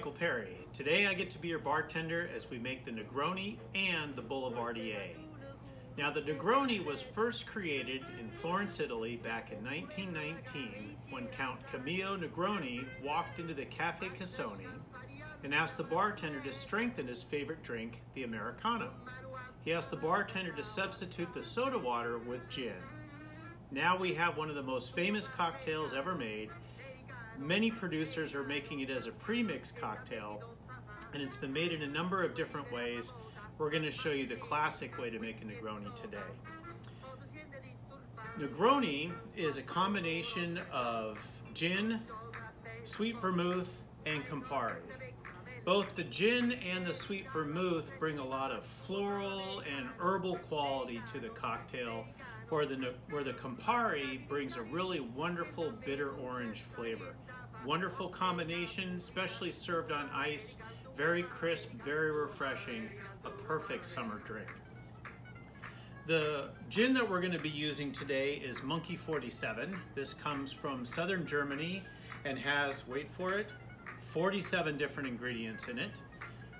Michael Perry. Today I get to be your bartender as we make the Negroni and the Boulevardier. Now the Negroni was first created in Florence, Italy back in 1919 when Count Camillo Negroni walked into the Cafe Casoni and asked the bartender to strengthen his favorite drink, the Americano. He asked the bartender to substitute the soda water with gin. Now we have one of the most famous cocktails ever made. Many producers are making it as a pre-mix cocktail, and it's been made in a number of different ways. We're going to show you the classic way to make a Negroni today. Negroni is a combination of gin, sweet vermouth, and Campari. Both the gin and the sweet vermouth bring a lot of floral and herbal quality to the cocktail, where the Campari brings a really wonderful bitter orange flavor. Wonderful combination, especially served on ice. Very crisp, very refreshing, a perfect summer drink. The gin that we're going to be using today is Monkey 47. This comes from southern Germany and has, wait for it, 47 different ingredients in it.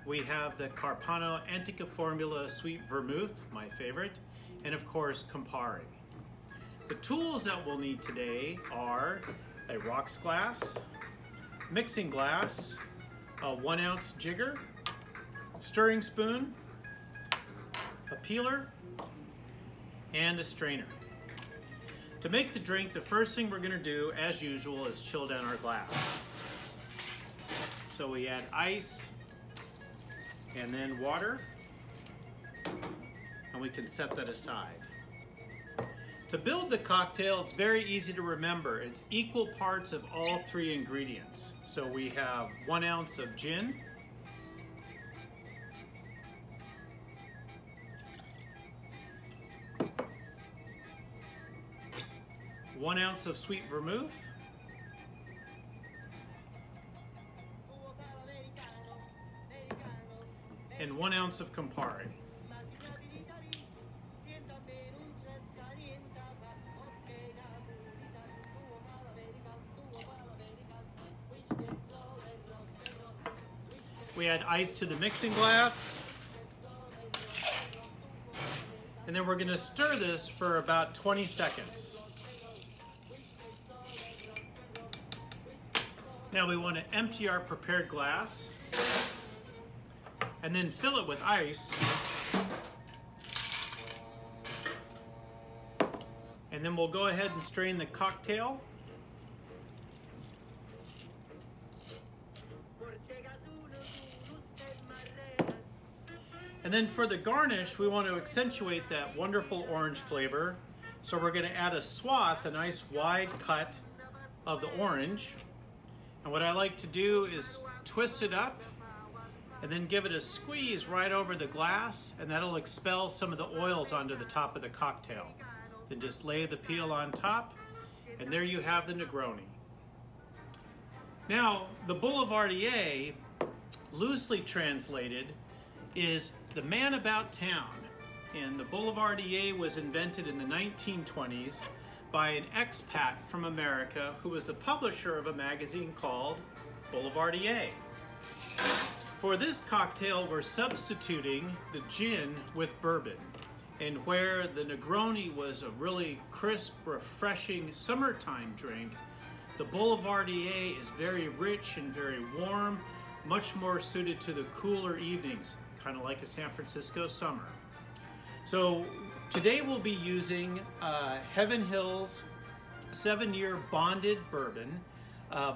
We have the Carpano Antica Formula Sweet Vermouth, my favorite, and of course Campari. The tools that we'll need today are a rocks glass, mixing glass, a 1 ounce jigger, stirring spoon, a peeler, and a strainer. To make the drink, the first thing we're going to do, as usual, is chill down our glass. So we add ice and then water, and we can set that aside. To build the cocktail, it's very easy to remember. It's equal parts of all three ingredients. So we have 1 ounce of gin, one ounce of sweet vermouth, and 1 ounce of Campari. We add ice to the mixing glass, and then we're going to stir this for about 20 seconds. Now we want to empty our prepared glass and then fill it with ice, and then we'll go ahead and strain the cocktail. And then for the garnish, we want to accentuate that wonderful orange flavor. So we're going to add a swath, a nice wide cut of the orange. And what I like to do is twist it up and then give it a squeeze right over the glass, and that'll expel some of the oils onto the top of the cocktail. Then just lay the peel on top, and there you have the Negroni. Now, the Boulevardier, loosely translated, is the man about town. And the Boulevardier was invented in the 1920s by an expat from America who was the publisher of a magazine called Boulevardier. For this cocktail, we're substituting the gin with bourbon. And where the Negroni was a really crisp, refreshing summertime drink, the Boulevardier is very rich and very warm, much more suited to the cooler evenings, kind of like a San Francisco summer. So today we'll be using Heaven Hill's 7-year bonded bourbon.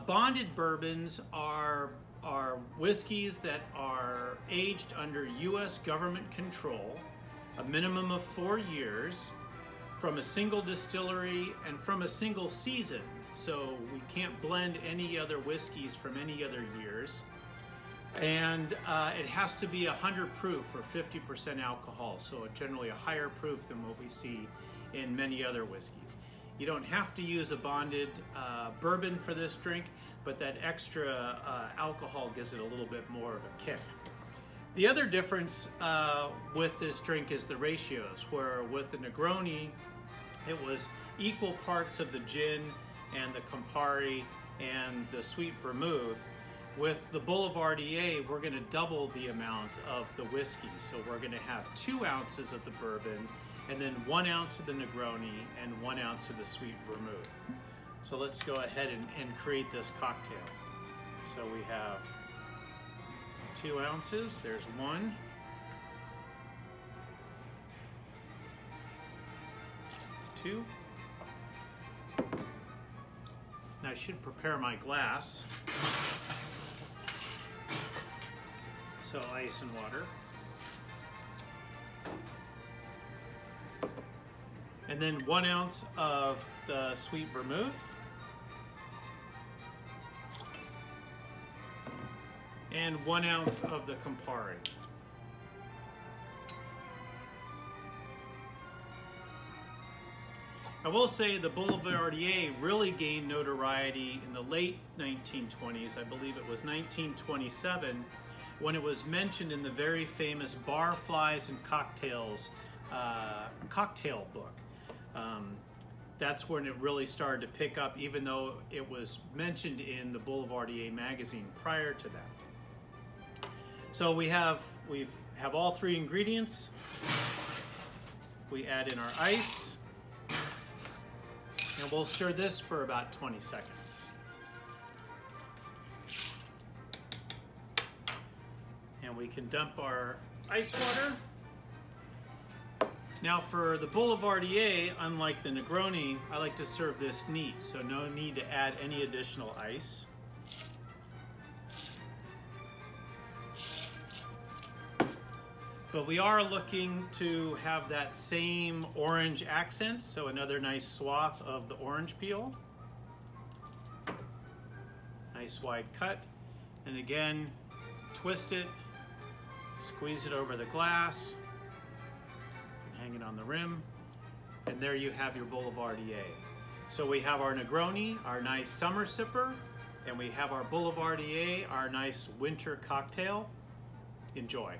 Bonded bourbons are whiskeys that are aged under U.S. government control, a minimum of 4 years, from a single distillery and from a single season. So we can't blend any other whiskeys from any other years. And it has to be 100 proof or 50% alcohol, so generally a higher proof than what we see in many other whiskeys. You don't have to use a bonded bourbon for this drink, but that extra alcohol gives it a little bit more of a kick. The other difference with this drink is the ratios, where with the Negroni, it was equal parts of the gin and the Campari and the sweet vermouth. With the Boulevardier, we're going to double the amount of the whiskey. So we're going to have 2 ounces of the bourbon, and then 1 ounce of the Negroni, and 1 ounce of the sweet vermouth. So let's go ahead and create this cocktail. So we have 2 ounces, there's 1. 2. Now I should prepare my glass. So ice and water. And then 1 ounce of the sweet vermouth. And 1 ounce of the Campari. I will say the Boulevardier really gained notoriety in the late 1920s. I believe it was 1927 when it was mentioned in the very famous Barflies and Cocktails cocktail book. That's when it really started to pick up, even though it was mentioned in the Boulevardier magazine prior to that. So we have all 3 ingredients. We add in our ice. And we'll stir this for about 20 seconds. And we can dump our ice water. Now for the Boulevardier, unlike the Negroni, I like to serve this neat, so no need to add any additional ice. But we are looking to have that same orange accent, so another nice swath of the orange peel. Nice wide cut. And again, twist it, squeeze it over the glass, hang it on the rim, and there you have your Boulevardier. So we have our Negroni, our nice summer sipper, and we have our Boulevardier, our nice winter cocktail. Enjoy.